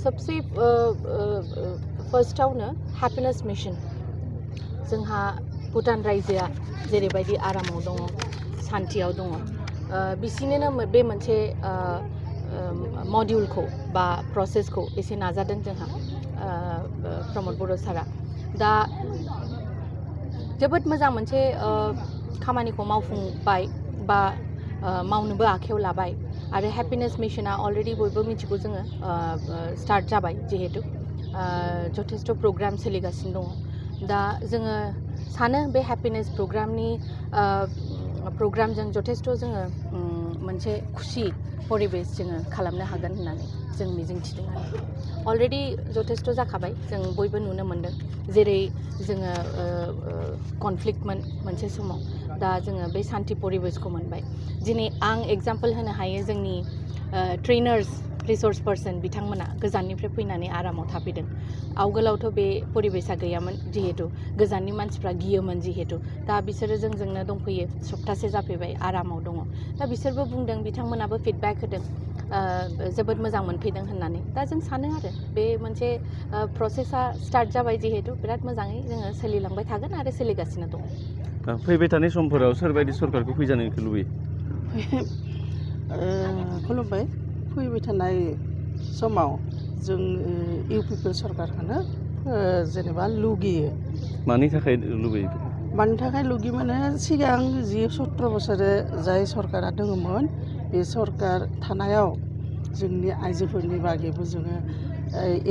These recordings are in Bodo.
सबसे फार्स्टआवनो हैप्पीनेस मिशन जोंहा भुटान रायजोआ जेरैबायदि आरामाव दङ सान्थियाव दङ बिसिनिनो बे मोनसे मड्यूलखौ बा प्रसेसखौ एसे नाजादों जोंहा प्रमोद बर' सारा दा जोबोद मोजां मोनसे खामानिखौ मावफुंबाय बा मावनोबो आखायाव लाबाय आरो हैप्पीनेस मिशना अलरेडि बयबो मिथिगौ जोङो स्टार्ट जाबाय जिहेतु जथेस्थ प्रग्राम सोलिगासिनो दङ दा जोङो सानो बे हैप्पीनेस प्रग्रामजों जथेस्थ जोङो मोनसे खुसि परिबेस जोङो खालामनो हागोन होननानै जों मिजिंथिदों आरो अलरेडि जथेस्थ जाखाबाय जों बयबो नुनो मोनदों जेरै जोङो कनफ्लिक्टमोन मोनसे समाव दा जोङो बे सान्थि परिबेसखौ मोनबाय दिनै आं एग्जाम्पल होनो हायो जोंनि ट्रेनार्स रिसोर्स पार्सन बिथांमोना गोजाननिफ्राय फैनानै आरामाव थाफैदों आवगोलावथ' बे परिबेसा गैयामोन जिहेतु गोजाननि मानसिफ्रा गियोमोन जिहेतु दा बिसोरो जोंजोंनो दंफैयो सप्तासे जाफैबाय आरामाव दङ दा बिसोरबो बुंदों बिथांमोनाबो फिडबेक होदों जोबोद मोजां मोनफैदों होननानै दा जों सानो आरो बे मोनसे प्रसेसा स्टार्ट जाबाय जिहेतु बिराद मोजाङै जोङो सोलिलांबाय थागोन आरो सोलिगासिनो दङ फैबाय थानाय समफोराव सोरबायदि सरकारखौ फैजानो लुबैयो खुलुमबाय फैबाय थानाय समाव जों इउ पिपल सरकारखौनो जेनेबा लुगैयो मानि थाखाय लुबैयो मानि थाखाय लुगैयो माने सिगां जि 17 बोसोरे जाय सरकारा दङमोन बे सरकार थानायाव जोंनि आइजोफोरनि बागैबो जोङो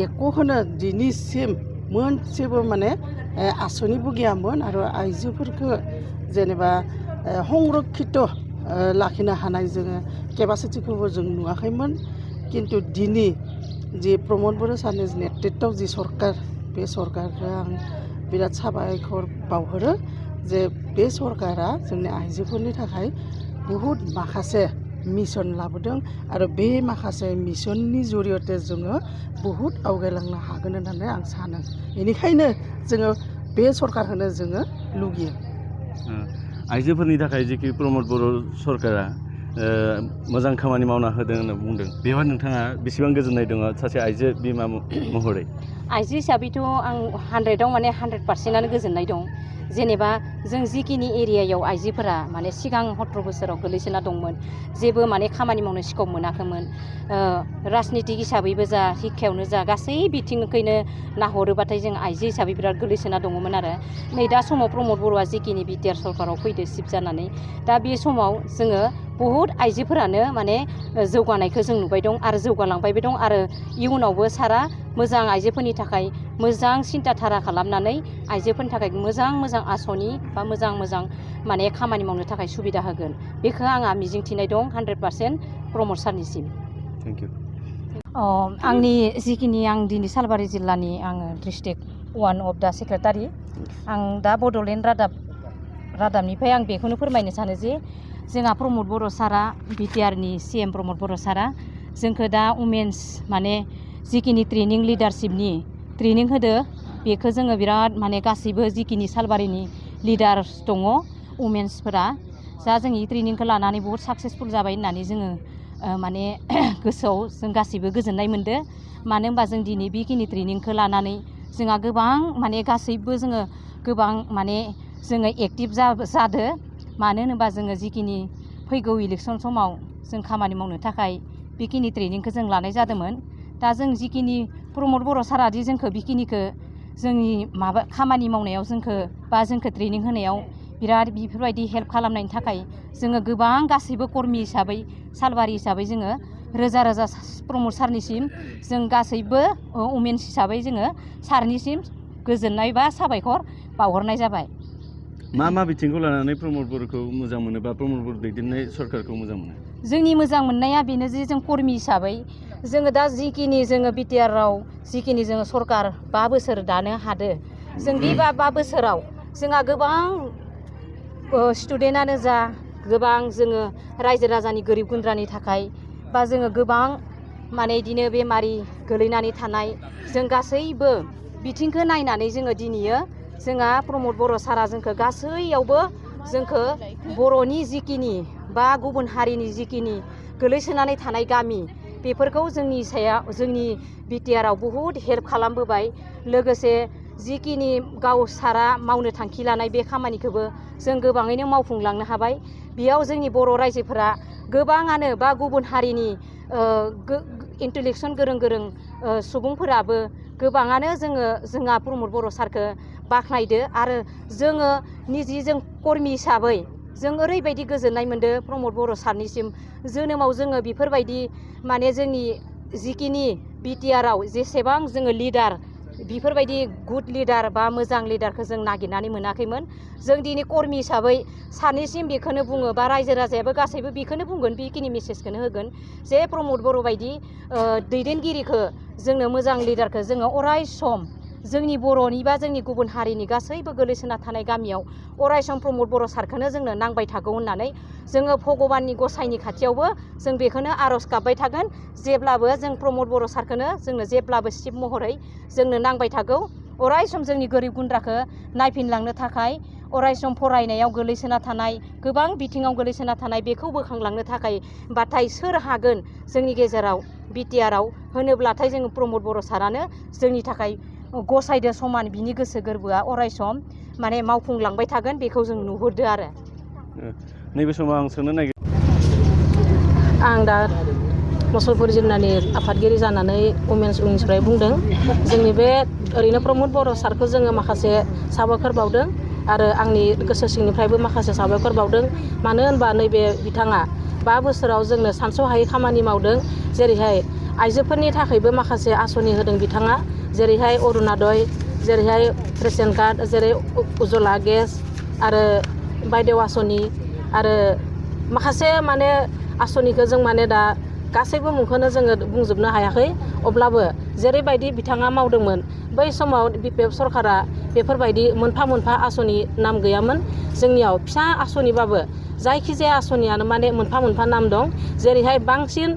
एक'खौनो दिनैसिम मोनसेबो माने आसनिबो गैयामोन आरो आइजोफोरखौ जेनेबा संरक्षित लाखिनो हानाय जोङो केपासिटिखौबो जों नुवाखैमोन किन्तु दिनै जे प्रमोद बर' सारनि नेतृत्वआव जि सरकार बे सरकारखौ आं बिराद साबायखर बावहरो जे बे सरकारा जोंनि आइजोफोरनि थाखाय बहुद माखासे मिशन लाबोदों आरो बे माखासे मिशननि जरियते जोङो बहुद आवगायलांनो हागोन होननानै आं सानो बेनिखायनो जोङो बे सरकारखौनो जोङो लुगैयो आइजोफोरनि थाखाय जेखि प्रमोद बर' सरकारा मोजां खामानि मावना होदों होनना बुंदों बेवहाय नोंथाङा बेसेबां गोजोननाय दङ सासे आइजो बिमा महरै आइजो हिसाबैथ' आं 100आव माने 100%आनो गोजोननाय दं जेनेबा जों जिखिनि एरियायाव आइजोफोरा माने सिगां 17 बोसोराव गोलैसोना दंमोन जेबो माने खामानि मावनो स्कप मोनाखैमोन राजनितिक हिसाबैबो जा शिक्षायावनो जा गासै बिथिंखैनो नाहरोबाथाय जों आइजो हिसाबै बिराद गोलैसोना दङमोन आरो नै दा समाव प्रमोद बर'आ जिखिनि बिटिआर सरकाराव फैदो सिफ जानानै दा बे समाव जोङो बहुद आइजोफोरानो माने जौगानायखौ जों नुबाय दं आरो जौगालांबायबो दं आरो इयुनावबो सारा मोजां आइजोफोरनि थाखाय मोजां सिन्था धारा खालामनानै आइजोफोरनि थाखाय मोजां आसनि बा मोजां माने खामानि मावनो थाखाय सुबिदा होगोन बेखौ आंहा मिजिंथिनाय दं 100% प्रमोद सारनिसिम थेंक इउ आंनि जिखिनि आं दिनै सालबारि जिल्लानि आङो डिस्ट्रिक्ट 1 अफ दा सेक्रेटारि आं दा बड'लेण्ड रादाबनिफ्राय आं बेखौनो फोरमायनो सानो जे जोंहा प्रमोद बर' सारा बिटिआरनि CM प्रमोद बर' सारा जोंखौ दा वुमेन्स माने जिखिनि ट्रेनिं लिडारशिपनि ट्रेनिं होदो बेखौ जोङो बिराद माने गासैबो जिखिनि सालबारिनि लिडार्स दङ वुमेन्सफोरा जा जों ई ट्रेनिंखौ लानानै बहुद साक्सेसफुल जाबाय होननानै जोङो माने गोसोआव जों गासैबो गोजोननाय मोनदो मानो होनबा जों दिनै बेखिनि ट्रेनिंखौ लानानै जोंहा गोबां माने गासैबो जोङो गोबां माने जोङो एक्टिभ जादो मानो होनोबा जोङो जिखिनि फैगौ इलेक्सन समाव जों खामानि मावनो थाखाय बेखिनि ट्रेनिंखौ जों लानाय जादोंमोन दा जों जिखिनि प्रमोद बर' सारादि जोंखौ बेखिनिखौ जोंनि माबा खामानि मावनायाव जोंखौ ट्रेनिं होनायाव बिराद बेफोरबायदि हेल्प खालामनायनि थाखाय जोङो गोबां गासैबो कर्मि हिसाबै सालबारि हिसाबै जोङो रोजा प्रमोद सारनिसिम जों गासैबो वुमेन्स हिसाबै जोङो सारनिसिम गोजोननाय बा साबायखर बावहरनाय जाबाय मा बिथिंखौ लानानै प्रमोद बर'खौ मोजां मोनो बा प्रमोद बर' दैदेननाय सरकारखौ मोजां मोनो जोंनि मोजां मोननाया बेनो जे जों कर्मि हिसाबै जोङो दा जिखिनि जोङो बिटिआरआव जिखिनि जोङो सरकार 5 बोसोर दानो हादो जों बे 5 बोसोराव जोंहा गोबां स्टुडेन्टआनो जा गोबां जोङो रायजो राजानि गोरिब गुन्द्रानि थाखाय बा जोङो गोबां माने बिदिनो बेमारि गोलैनानै थानाय जों गासैबो बिथिंखौ नायनानै जोङो दिनैयो जोंहा प्रमोद बर' सारा जोंखौ गासैयावबो जोंखौ बर'नि जिखिनि बा गुबुन हारिनि जिखिनि गोलैसोनानै थानाय गामि बेफोरखौ जोंनि बिटिआरआव बहुद हेल्प खालामबोबाय लोगोसे जिखिनि गाव सारा मावनो थांखि लानाय बे खामानिखौबो जों गोबाङैनो मावफुंलांनो हाबाय बेयाव जोंनि बर' रायजोफोरा गोबाङानो बा गुबुन हारिनि इन्टेलेक्सन गोरों सुबुंफोराबो गोबाङानो जोंहा प्रमद बर' सारखौ बाख्नायदो आरो जोङो जों कर्मि हिसाबै जों ओरैबायदि गोजोननाय मोनदो प्रमद बर' सारनिसिम जोनोमाव जोङो बेफोरबायदि माने जोंनि जिखिनि बिटिआरआव जेसेबां जोङो लिडार बेफोरबायदि गुड लिडार बा मोजां लिडारखौ जों नागिरनानै मोनाखैमोन जों दिनै कर्मि हिसाबै सारनिसिम बेखौनो बुङो बा रायजो राजायाबो गासैबो बेखौनो बुंगोन बेखिनि मेसेजखौनो होगोन जे प्रमद बर' बायदि दैदेनगिरिखौ जोंनो मोजां लिडारखौ जोङो अराय सम जोंनि बर'नि बा जोंनि गुबुन हारिनि गासैबो गोलैसोना थानाय गामियाव अराय सम प्रमद बर' सारखौनो जोंनो नांबाय थागौ होननानै जोङो भगबाननि गसाइनि खाथियावबो जों बेखौनो आर'ज गाबबाय थागोन जेब्लाबो जों प्रमद बर' सारखौनो जोंनो जेब्लाबो शिब महरै जोंनो नांबाय थागौ अराय सम जोंनि गोरिब गुन्द्राखौ नायफिनलांनो थाखाय अराय सम फरायनायाव गोलैसोना थानाय गोबां बिथिङाव गोलैसोना थानाय बेखौ बोखांलांनो थाखाय बाथाय सोर हागोन जोंनि गेजेराव बिटिआरआव होनोब्लाथाय जों प्रमद बर' सारानो जोंनि थाखाय गसायदो समान बिनि गोसो गोरबोआ अराय सम माने मावफुंलांबाय थागोन बेखौ जों नुहुरदो आरो नैबे समाव आं सोंनो नागिर आं दा मुसलपुर जिल्लानि आफादगिरि जानानै वमेन्स उइंसनिफ्राय बुंदों जोंनि बे ओरैनो प्रमद बर' सारखौ जोङो माखासे साबायखर बावदों आरो आंनि गोसो सिंनिफ्रायबो माखासे साबायखर बावदों मानो होनबा नैबे बिथाङा 5 बोसोराव जोंनो सानस'हायै खामानि मावदों जेरैहाय आइजोफोरनि थाखायबो माखासे आसनि होदों बिथाङा जेरैहाय अरुणादय जेरैहाय रेशन कार्ड जेरै उज्ज्वला गेस आरो बायदेव आसनि आरो माखासे माने आसनिखौ जों माने दा गासैबो मुंखौनो जोङो बुंजोबनो हायाखै अब्लाबो जेरैबायदि बिथाङा मावदोंमोन बै समाव बिपिएफ सरकारा बेफोरबायदि मोनफा मोनफा आसनि नाम गैयामोन जोंनियाव फिसा आसनिबाबो जायखिजाया आसनियानो माने मोनफा मोनफा नाम दं जेरैहाय बांसिन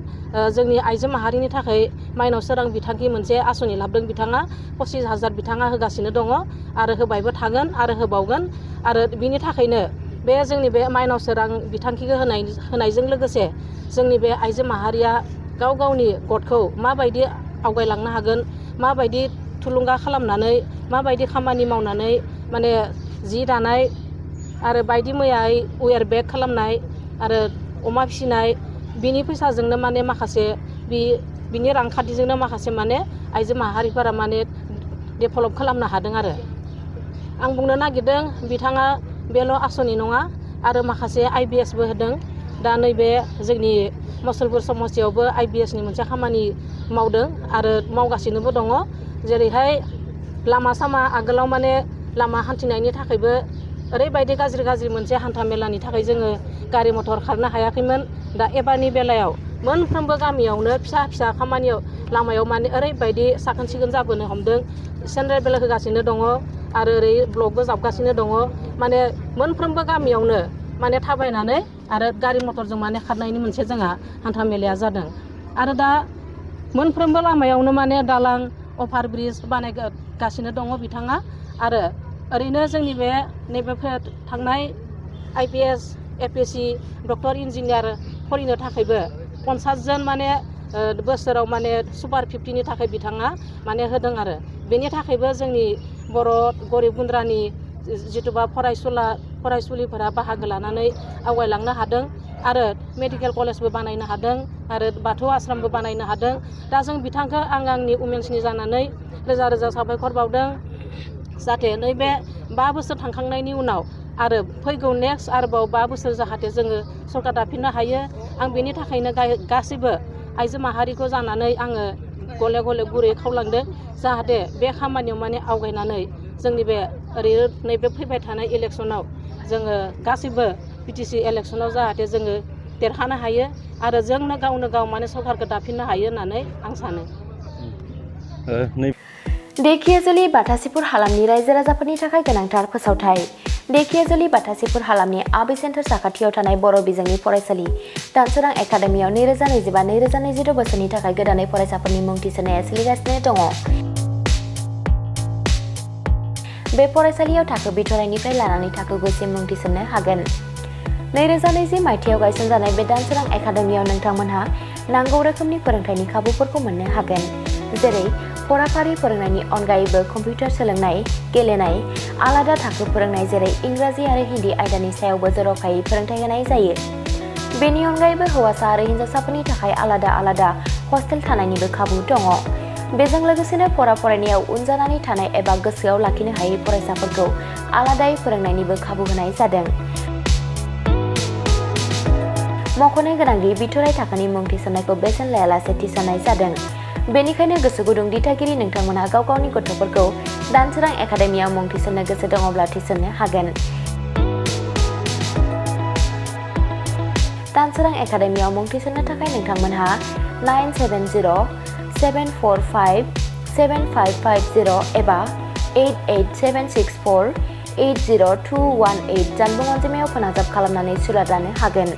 जोंनि आइजो माहारिनि थाखाय माइनाव सोरां बिथांखि मोनसे आसनि लाबोदों बिथाङा 25,000 बिथाङा होगासिनो दङ आरो होबायबो थागोन आरो होबावगोन आरो बिनि थाखायनो बे जोंनि बे माइनाव सोरां बिथांखिखौ होनायजों लोगोसे जोंनि बे आइजो माहारिया गाव गावनि गथखौ माबायदि आवगायलांनो हागोन माबायदि थुलुंगा खालामनानै माबायदि खामानि मावनानै माने जि दानाय आरो बायदि मैयाय वेर बेग खालामनाय आरो अमा फिसिनाय बिनि फैसाजोंनो माने माखासे बिनि रांखान्थिजोंनो माखासे माने आइजो माहारिफोरा माने डेभेलप खालामनो हादों आरो आं बुंनो नागिरदों बिथाङा बेल' आसनि नङा आरो माखासे IBSबो होदों दा नैबे जोंनि मुसलपुर समस्तियावबो IBSनि मोनसे खामानि मावदों आरो मावगासिनोबो दङ जेरैहाय लामा सामा आगोलाव माने लामा हान्थिनायनि थाखायबो ओरैबायदि गाज्रि मोनसे हान्था मेलानि थाखाय जोङो गारि मथर खारनो हायाखैमोन दा एबारनि बेलायाव मोनफ्रोमबो गामियावनो फिसा खामानियाव लामायाव माने ओरैबायदि साखोन सिखोन जाबोनो हमदों सेन्ट्रेल बेल होगासिनो दङ आरो ओरै ब्लकबो जाबगासिनो दङ माने मोनफ्रोमबो गामियावनो माने थाबायनानै आरो गारि मथरजों माने खारनायनि मोनसे जोंहा हान्था मेलाया जादों आरो दा मोनफ्रोमबो लामायावनो माने दालां अभार ब्रिज बानायगासिनो दङ बिथाङा आरो ओरैनो जोंनि बे नैबे थांनाय IPS APSC डक्टर इन्जिनियार फरायनो थाखायबो 50 जन माने बोसोराव माने सुपार 50नि थाखाय बिथाङा माने होदों आरो बेनि थाखायबो जोंनि बर' गरिब गुन्द्रानि जिथुबा फरायसुलिफोरा बाहागो लानानै आवगायलांनो हादों आरो मेडिकेल कलेजबो बानायनो हादों आरो बाथौ आश्रमबो बानायनो हादों दा जों बिथांखौ आंनि उमेन्सनि जानानै रोजा साबायखर बावदों जाहाथे नैबे 5 बोसोर थांखांनायनि उनाव आरो फैगौ नेक्स्ट आरोबाव 5 बोसोर जाहाथे जोङो सरकार दाफिननो हायो आं बेनि थाखायनो गासैबो आइजो माहारिखौ जानानै आङो गले गुरै खावलांदों जाहाथे बे खामानियाव माने आवगायनानै जोंनि बे ओरैनो नैबे फैबाय थानाय इलेक्सनाव जोङो गासैबो PTC इलेक्सनाव जाहाथे जोङो देरहानो हायो आरो जोंनो गावनो गाव माने सरकारखौ दाफिननो हायो होननानै आं सानो देखियाजुलि बाथासिपुर हालामनि रायजो राजाफोरनि थाखाय गोनांथार फोसावथाय देखियाजुलि बाथासिपुर हालामनि आबै सेन्टार साखाथियाव थानाय बर' बिजोंनि फरायसालि दानसोरां एकाडेमियाव 2025-2026 बोसोरनि थाखाय गोदानै फरायसाफोरनि मुं थिसननाया सोलिगासिनो दङ। बे फरायसालियाव थाखो बिथराइनिफ्राय लानानै थाखो 9सिम मुं थिसननो हागोन। 2020 मायथाइयाव गायसनजानाय बे दानसोरां एकाडेमियाव नोंथांमोनहा नांगौ रोखोमनि फोरोंथायनि खाबुफोरखौ मोननो हागोन, जेरै फराफारि फोरोंनायनि अनगायैबो कम्पिउटार सोलोंनाय, गेलेनाय, आलादा थाखो फोरोंनाय जेरै इंराजि आरो हिन्दी आयदानि सायावबो जर'खायै फोरोंथाय होनाय जायो। बेनि अनगायैबो हौवासा आरो हिन्जावसाफोरनि थाखाय आलादा आलादा हस्टेल थानायनिबो खाबु दङ। बेजों लोगोसेनो फरायनायाव उन जानानै थानाय एबा गोसोआव लाखिनो हायै फरायसाफोरखौ आलादायै फोरोंनायनिबो खाबु होनाय जादों। मख'नो गोनांदि बिथराइ थाखोनि मुं थिसननायखौ बेसेन लायालासे थिसननाय जादों। बेनिखायनो गोसो गुदुं दिथागिरि नोंथांमोनहा गाव गावनि गथ'फोरखौ दानसोरां एकाडेमियाव मुं थिसननो गोसो दङब्ला थिसननो हागोन। दानसोरां एकाडेमियाव मुं थिसननो थाखाय नोंथांमोनहा 977074575550 एबा 88764802118 जानबुं अनजिमायाव फोनांजाब खालामनानै सुलाद लानो हागोन।